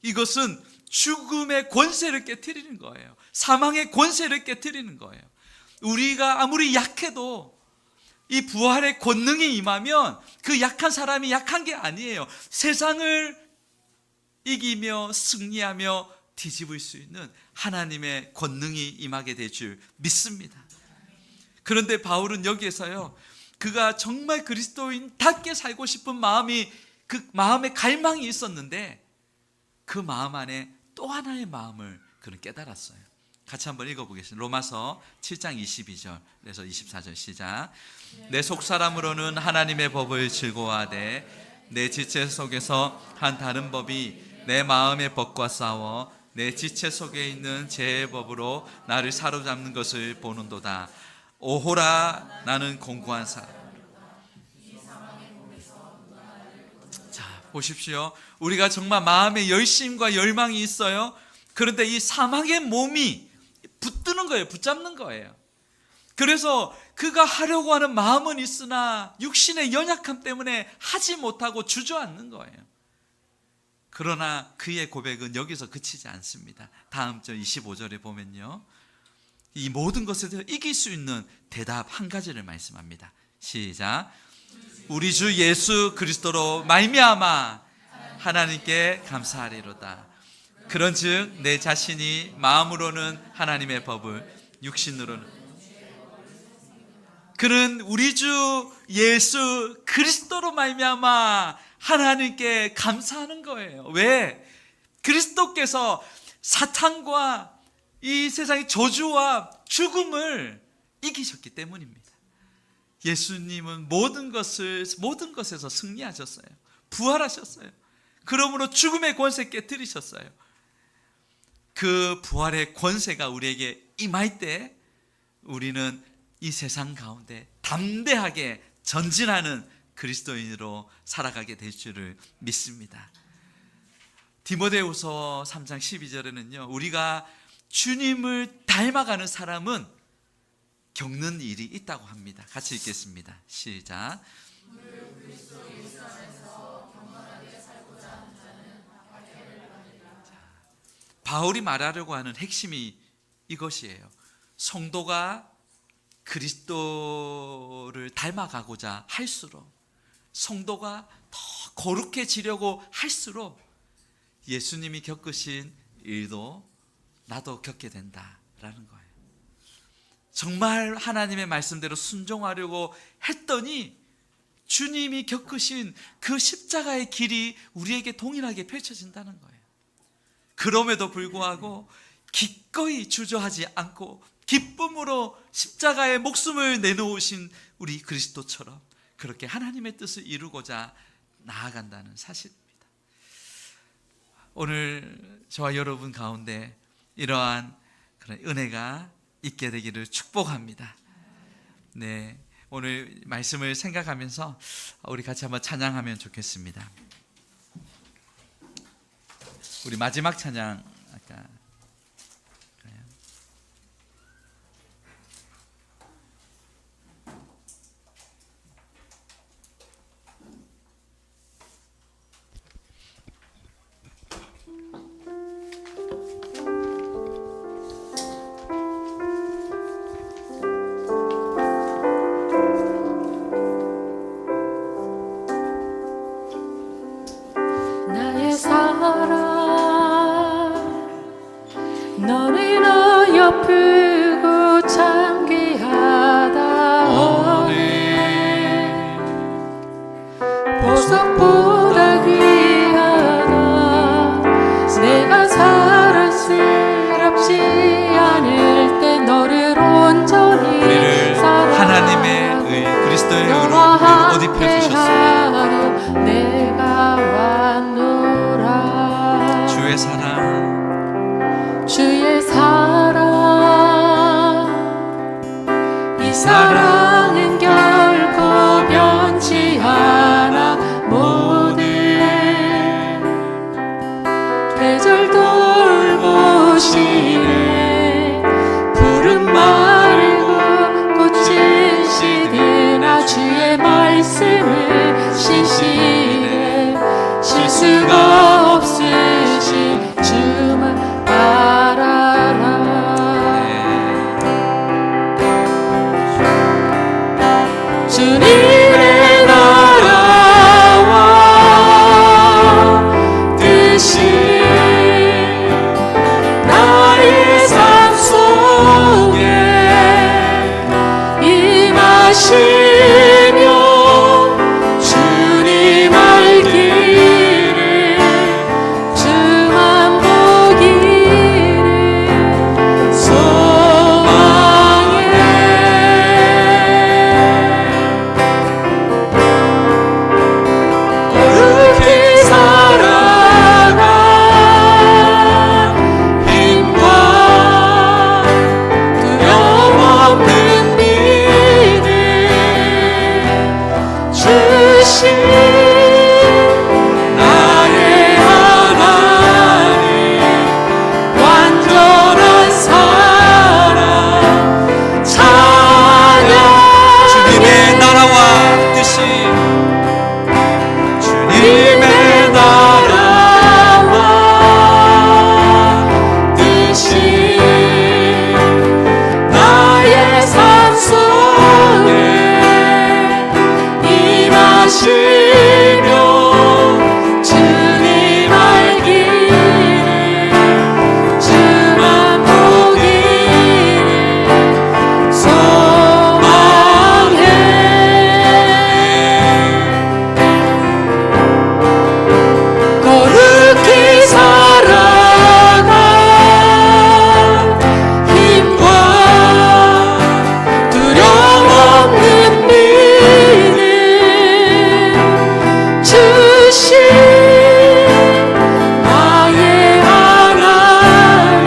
이것은 죽음의 권세를 깨트리는 거예요. 사망의 권세를 깨트리는 거예요. 우리가 아무리 약해도 이 부활의 권능이 임하면 그 약한 사람이 약한 게 아니에요. 세상을 이기며 승리하며 뒤집을 수 있는 하나님의 권능이 임하게 될 줄 믿습니다. 그런데 바울은 여기에서요, 그가 정말 그리스도인답게 살고 싶은 마음이, 그 마음의 갈망이 있었는데 그 마음 안에 또 하나의 마음을 그는 깨달았어요. 같이 한번 읽어보겠습니다. 로마서 7장 22절에서 24절 시작. 내 속사람으로는 하나님의 법을 즐거워하되 내 지체 속에서 한 다른 법이 내 마음의 법과 싸워 내 지체 속에 있는 죄의 법으로 나를 사로잡는 것을 보는도다. 오호라, 나는 공고한 사람. 자, 보십시오. 우리가 정말 마음에 열심과 열망이 있어요. 그런데 이 사망의 몸이 붙드는 거예요. 붙잡는 거예요. 그래서 그가 하려고 하는 마음은 있으나 육신의 연약함 때문에 하지 못하고 주저앉는 거예요. 그러나 그의 고백은 여기서 그치지 않습니다. 다음 절 25절에 보면요, 이 모든 것에 대해서 이길 수 있는 대답 한 가지를 말씀합니다. 시작. 우리 주 예수 그리스도로 말미암아 하나님께 감사하리로다. 그런즉 내 자신이 마음으로는 하나님의 법을, 육신으로는. 그는 우리 주 예수 그리스도로 말미암아 하나님께 감사하는 거예요. 왜? 그리스도께서 사탄과 이 세상의 저주와 죽음을 이기셨기 때문입니다. 예수님은 모든 것에서 승리하셨어요. 부활하셨어요. 그러므로 죽음의 권세 깨뜨리셨어요. 그 부활의 권세가 우리에게 임할 때 우리는 이 세상 가운데 담대하게 전진하는 그리스도인으로 살아가게 될 줄을 믿습니다. 디모데후서 3장 12절에는요, 우리가 주님을 닮아가는 사람은 겪는 일이 있다고 합니다. 같이 읽겠습니다. 시작. 바울이 말하려고 하는 핵심이 이것이에요. 성도가 그리스도를 닮아가고자 할수록, 성도가 더 거룩해지려고 할수록 예수님이 겪으신 일도 나도 겪게 된다라는 거예요. 정말 하나님의 말씀대로 순종하려고 했더니 주님이 겪으신 그 십자가의 길이 우리에게 동일하게 펼쳐진다는 거예요. 그럼에도 불구하고 기꺼이 주저하지 않고 기쁨으로 십자가에 목숨을 내놓으신 우리 그리스도처럼 그렇게 하나님의 뜻을 이루고자 나아간다는 사실입니다. 오늘 저와 여러분 가운데 이러한 그런 은혜가 있게 되기를 축복합니다. 네, 오늘 말씀을 생각하면서 우리 같이 한번 찬양하면 좋겠습니다. 우리 마지막 찬양 아까 나의 사랑 너는 어여쁘고 참 귀하다 오네 보석보다 귀하다 내가 사랑스럽지 않을 때 너를 온전히 우리를 하나님의 의 그리스도의 의로 옷 입혀주셨습니다. 내가 왔노라 주의 사랑 주의 사랑 이 사랑은 결코 변치 않아 모든 계절 돌보시네 푸른 마르고 꽃은 시드나 주의 말씀을 신실해 실수가 없으신 주만 알아라 주님의 나라와 뜻이 나의 삶 속에 임하시며 주님 알기를 주만 보기를 소망해 거룩히 살아가 힘과 두려움 없는 믿음 주신 나의 하나님 완전한 사랑 찬양 주님의 나라와 뜻이 주님의 나라와 뜻이 나의 삶 속에 임하시며 주님 알기를 주만 보기를 소망해 거룩히 살아가 힘과 두려움 없는 믿음 주신 나의 하나님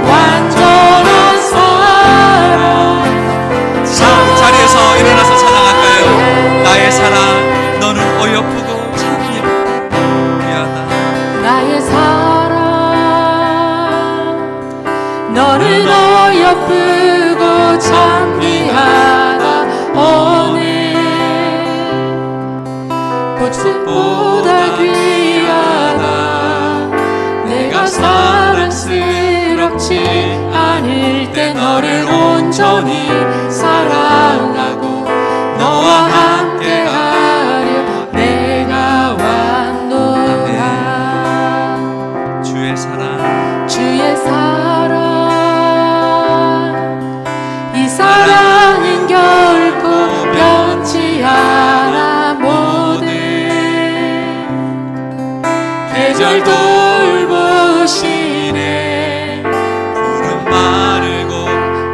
완전한 사랑 자리에서 일어나서 찬양할까요? 나의 사랑 너는 어여쁘고 참 귀하다. 나의 사랑 너는 어여쁘고 참 귀하다 오늘 꽃보다 귀하다 내가 사랑스럽지 않을 때 너를 온전히 사랑하고 너와 함께하려 내가 왔노라 주의 사랑 주의 사랑 이 사랑은 결코 변치 않아 모든 계절 돌보시네 푸른 마르고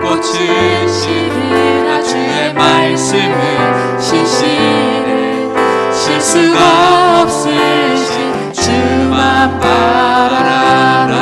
꽃은 시드나 주의 말씀을 신실해 실수가 없으신 주만 바라라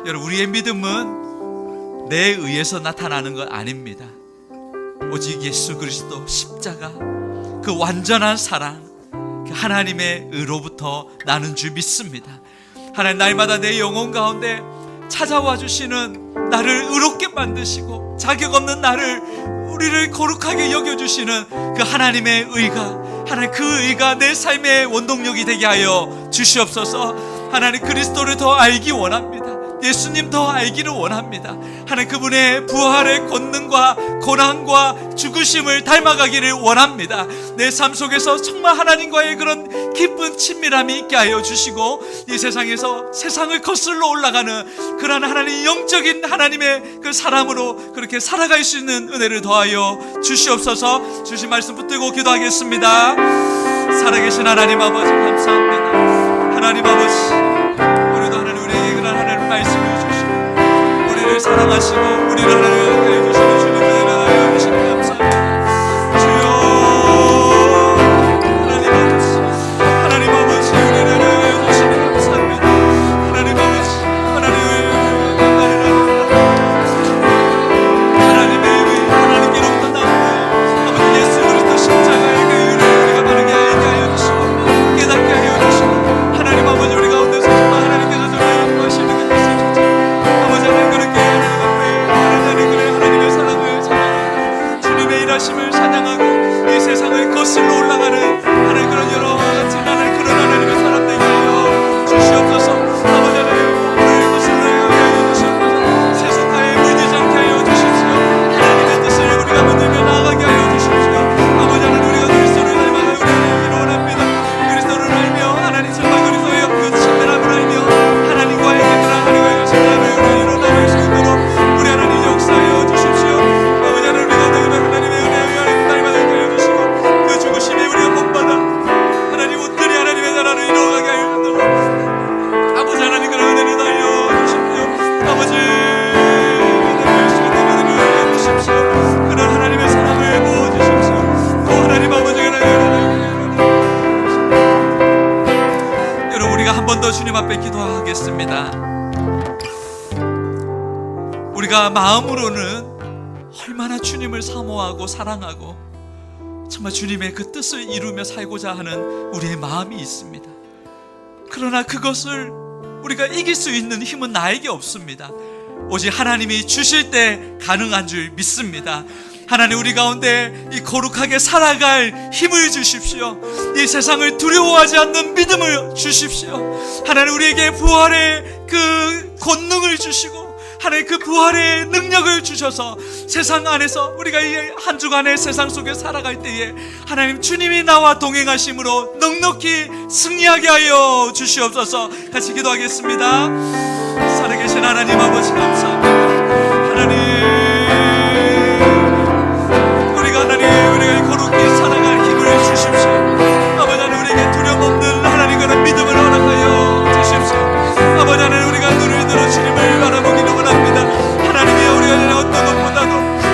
여러분, 우리의 믿음은 내 의해서 나타나는 것 아닙니다. 오직 예수 그리스도 십자가, 그 완전한 사랑, 그 하나님의 의로부터 나는 줄 믿습니다. 하나님, 날마다 내 영혼 가운데 찾아와 주시는, 나를 의롭게 만드시고 자격 없는 나를, 우리를 거룩하게 여겨주시는 그 하나님의 의가, 하나님, 그 의가 내 삶의 원동력이 되게 하여 주시옵소서. 하나님, 그리스도를 더 알기 원합니다. 예수님 더 알기를 원합니다. 하나님, 그분의 부활의 권능과 고난과 죽으심을 닮아가기를 원합니다. 내 삶 속에서 정말 하나님과의 그런 깊은 친밀함이 있게 하여 주시고, 이 세상에서 세상을 거슬러 올라가는 그러한 하나님, 영적인 하나님의 그 사람으로 그렇게 살아갈 수 있는 은혜를 더하여 주시옵소서. 주신 말씀 붙들고 기도하겠습니다. 살아계신 하나님 아버지, 감사합니다. 하나님 아버지, 우리도 하나님, 우리에게 그런 하나님 말씀을 주시고 우리를 사랑하시고 우리를 하나님 해주시는 주님을 일어나여 주시니 감사합니다. 주여, 하나님 아버지, 하나님 아버지, 우리를 일어나여 주시니 감사합니다. 하나님 아버지, 하나님의 의, 하나님께로부터 나온 아버지 예수 그리스도 십자가의 그 의를 우리가 바르게 알게 하여 주시고 깨닫게 하여 주시고, 하나님 아버지, 우리 가운데서 정말 하나님께서 정말 인도하시는 그 뜻을 주시고, 아버지 하나님, 그렇게 하나님의 사랑을 찬양하고 주님의 일하심을 찬양하고 이 세상을 거슬러 올라가는 하나님, 그런 여러 가지 하나님, 그런 하나님의 사람 되게 하여 주시옵소서. 아버지 하나님, 오늘 거슬러 하여 주시옵소서. 세속화에 물들지 않게 하여 주십시오. 하나님의 뜻을 우리가 붙들며 나아가게 하여 주십시오. 아버지 하나님, 우리가 그리스도를 닮아가 우리를 원합니다. 그리스도를 알며 하나님, 정말 그리스도의 그 친밀함을 알며 하나님과의 그런 하나님과의 친밀함을 우리가 이루어나갈 수 있도록 우리 하나님 역사하여 주십시오. 아버지 하나님, 우리가 하나님의 은혜를 날마다 하여 주시고 그 죽으심에 우리가 본받아 하나님 온전히 하나님의 나라를 이루어가게 하여 주도록 아버지 하나님, 그런 은혜를 하여 주십시오. 아버지 은혜를 주십시오. 그런 하나님의 사랑을 부어주십시오. 또 하나님 아버지가 여러분, 우리가 한 번 더 주님 앞에 기도하겠습니다. 우리가 마음으로는 얼마나 주님을 사모하고 사랑하고 정말 주님의 그 뜻을 이루며 살고자 하는 우리의 마음이 있습니다. 그러나 그것을 우리가 이길 수 있는 힘은 나에게 없습니다. 오직 하나님이 주실 때 가능한 줄 믿습니다. 하나님, 우리 가운데 이 거룩하게 살아갈 힘을 주십시오. 이 세상을 두려워하지 않는 믿음을 주십시오. 하나님, 우리에게 부활의 그 권능을 주시고 하나님, 그 부활의 능력을 주셔서 세상 안에서 우리가 이 한 주간의 세상 속에 살아갈 때에 하나님, 주님이 나와 동행하심으로 넉넉히 승리하게 하여 주시옵소서. 같이 기도하겠습니다. 살아계신 하나님 아버지, 감사합니다. 하나님, 우리가 거룩히 살아갈 힘을 주십시오. 아버지 하나님, 우리에게 두려움 없는 하나님 그런 믿음을 허락하여 주십시오. 아버지 하나님, 우리가 눈을 들어 주님을 바라보기를 원합니다. 하나님이여, 우리가 어떤 것보다도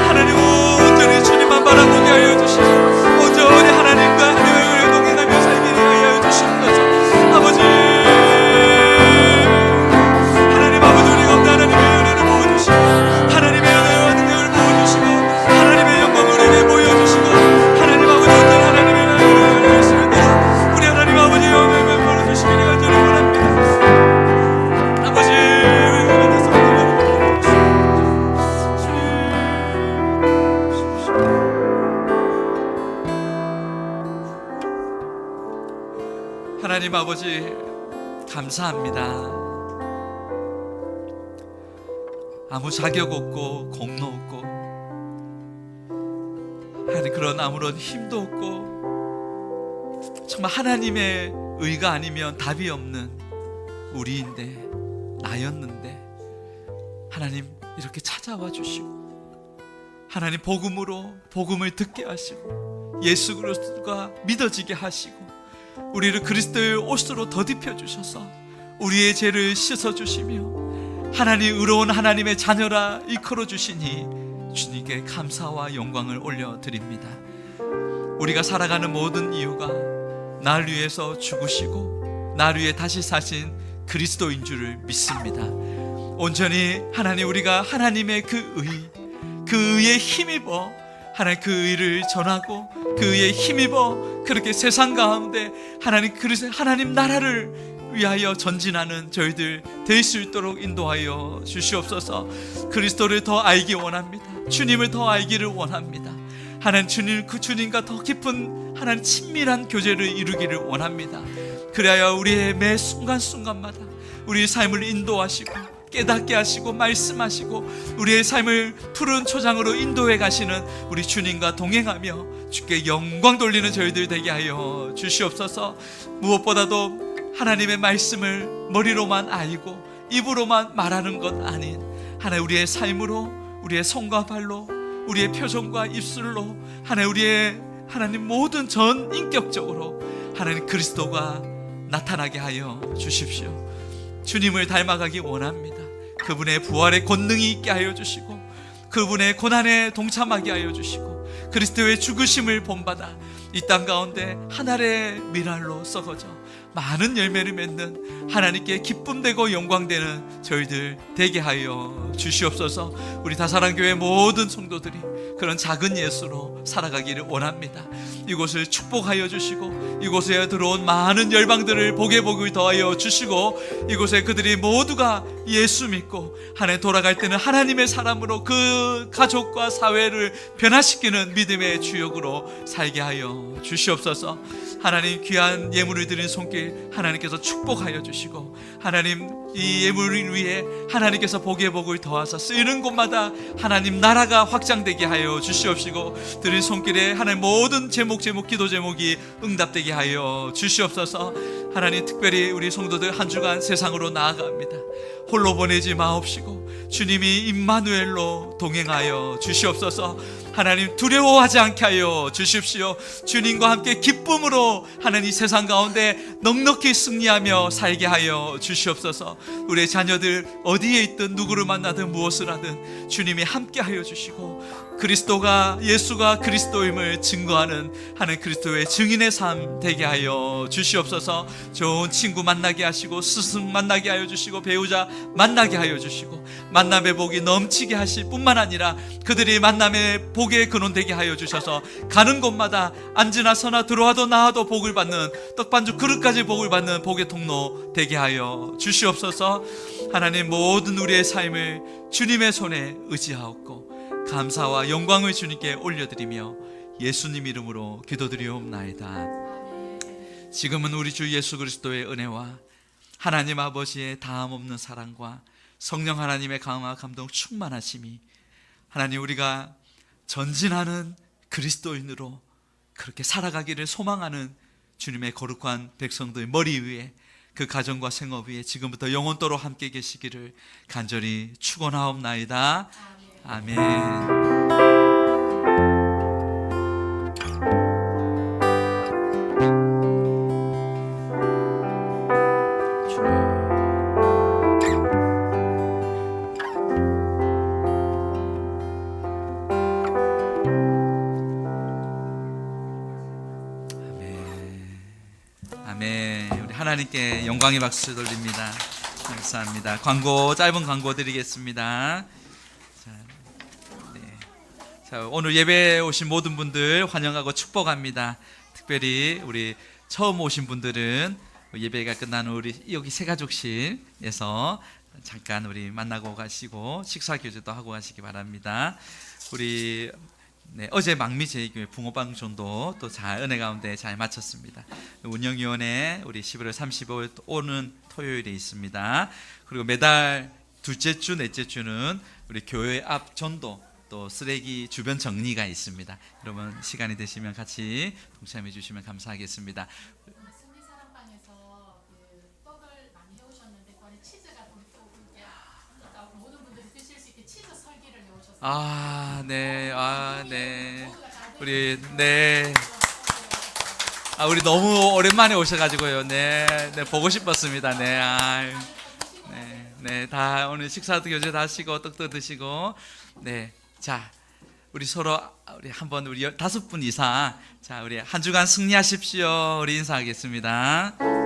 하나님 온전히 주님만 바라보게 하여 주시고 온전히 하나님과 하나님을 동행하며 살기를 하여 주시옵소서. 아버지 하나님, 아버지, 우리 가운데 하나님의 은혜를 부어주시고 하나님의 은혜와 능력을 부어주시고 하나님의 영광을 우리에게 보여주시고 하나님 아버지, 온전히 하나님의 은혜를 주시는 우리 하나님 아버지 영광을 보여주시기를 간절히 원합니다. 아버지, 우리 가운데서 하나님 아버지, 감사합니다. 아무 자격 없고 공로 없고 하나님, 그런 아무런 힘도 없고 정말 하나님의 의가 아니면 답이 없는 우리인데, 나였는데 하나님 이렇게 찾아와 주시고 하나님 복음으로 복음을 듣게 하시고 예수 그리스도가 믿어지게 하시고 우리를 그리스도의 옷으로 덧입혀 주셔서 우리의 죄를 씻어 주시며 하나님 의로운 하나님의 자녀라 일컬어 주시니 주님께 감사와 영광을 올려드립니다. 우리가 살아가는 모든 이유가 날 위해서 죽으시고 날 위해 다시 사신 그리스도인 줄을 믿습니다. 온전히 하나님, 우리가 하나님의 그 의에 힘입어 하나님 그 의를 전하고 그 의에 힘입어 그렇게 세상 가운데 하나님 나라를 위하여 전진하는 저희들 될 수 있도록 인도하여 주시옵소서. 그리스도를 더 알기 원합니다. 주님을 더 알기를 원합니다. 하나님, 그 주님과 더 깊은 하나님 친밀한 교제를 이루기를 원합니다. 그래야 우리의 매 순간순간마다 우리의 삶을 인도하시고 깨닫게 하시고 말씀하시고 우리의 삶을 푸른 초장으로 인도해 가시는 우리 주님과 동행하며 주께 영광 돌리는 저희들 되게 하여 주시옵소서. 무엇보다도 하나님의 말씀을 머리로만 알고 입으로만 말하는 것 아닌 하나님, 우리의 삶으로, 우리의 손과 발로, 우리의 표정과 입술로 하나님 모든 전 인격적으로 하나님 그리스도가 나타나게 하여 주십시오. 주님을 닮아가기 원합니다. 그분의 부활의 권능이 있게 하여 주시고 그분의 고난에 동참하게 하여 주시고 그리스도의 죽으심을 본받아 이 땅 가운데 한 알의 밀알로 썩어져 많은 열매를 맺는 하나님께 기쁨되고 영광되는 저희들 되게 하여 주시옵소서. 우리 다사랑교회 모든 성도들이 그런 작은 예수로 살아가기를 원합니다. 이곳을 축복하여 주시고 이곳에 들어온 많은 열방들을 복을 더하여 주시고 이곳에 그들이 모두가 예수 믿고 하나님 돌아갈 때는 하나님의 사람으로 그 가족과 사회를 변화시키는 믿음의 주역으로 살게 하여 주시옵소서. 하나님, 귀한 예물을 드린 손길 하나님께서 축복하여 주시고 하나님, 이 예물을 위해 하나님께서 복을 더하사 쓰이는 곳마다 하나님 나라가 확장되게 하여 주시옵시고 드린 손길에 하나님 모든 기도 제목이 응답되게 하여 주시옵소서. 하나님, 특별히 우리 성도들 한 주간 세상으로 나아갑니다. 홀로 보내지 마옵시고 주님이 임마누엘로 동행하여 주시옵소서. 하나님, 두려워하지 않게 하여 주십시오. 주님과 함께 기쁨으로 하나님 세상 가운데 넉넉히 승리하며 살게 하여 주시옵소서. 우리의 자녀들 어디에 있든 누구를 만나든 무엇을 하든 주님이 함께 하여 주시고 예수가 그리스도임을 증거하는 하나님 그리스도의 증인의 삶 되게 하여 주시옵소서. 좋은 친구 만나게 하시고 스승 만나게 하여 주시고 배우자 만나게 하여 주시고 만남의 복이 넘치게 하실 뿐만 아니라 그들이 만남의 복의 근원 되게 하여 주셔서 가는 곳마다 앉으나 서나 들어와도 나와도 복을 받는 떡반죽 그릇까지 복을 받는 복의 통로 되게 하여 주시옵소서. 하나님, 모든 우리의 삶을 주님의 손에 의지하옵고 감사와 영광을 주님께 올려드리며 예수님 이름으로 기도드리옵나이다. 지금은 우리 주 예수 그리스도의 은혜와 하나님 아버지의 다함없는 사랑과 성령 하나님의 강화 감동 충만하심이 하나님, 우리가 전진하는 그리스도인으로 그렇게 살아가기를 소망하는 주님의 거룩한 백성들 머리 위에 그 가정과 생업 위에 지금부터 영원토록 함께 계시기를 간절히 축원하옵나이다. 아멘. 아멘. 우리 하나님께 영광의 박수 돌립니다. 감사합니다. 짧은 광고 드리겠습니다. 자, 오늘 예배에 오신 모든 분들 환영하고 축복합니다. 특별히 우리 처음 오신 분들은 예배가 끝난 우리 여기 새가족실에서 잠깐 우리 만나고 가시고 식사 교제도 하고 가시기 바랍니다. 우리 어제 망미제일교회 붕어방전도 또 잘 은혜 가운데 잘 마쳤습니다. 운영위원회 우리 11월 35일 오는 토요일에 있습니다. 그리고 매달 둘째 주, 넷째 주는 우리 교회 앞 전도 또 쓰레기 주변 정리가 있습니다. 여러분 시간이 되시면 같이 동참해 주시면 감사하겠습니다. 승리사랑방에서 그 떡을 많이 해오셨는데 그 안에 치즈가 모든 분들이 드실 수 있게 치즈 설기를 해오셨어요. 네. 우리 너무 오랜만에 오셔가지고요. 네, 보고 싶었습니다. 다 오늘 식사도 교제 다 하시고 떡도 드시고, 자, 우리 서로 우리 한번 우리 5분 이상, 자, 우리 한 주간 승리하십시오. 우리 인사하겠습니다.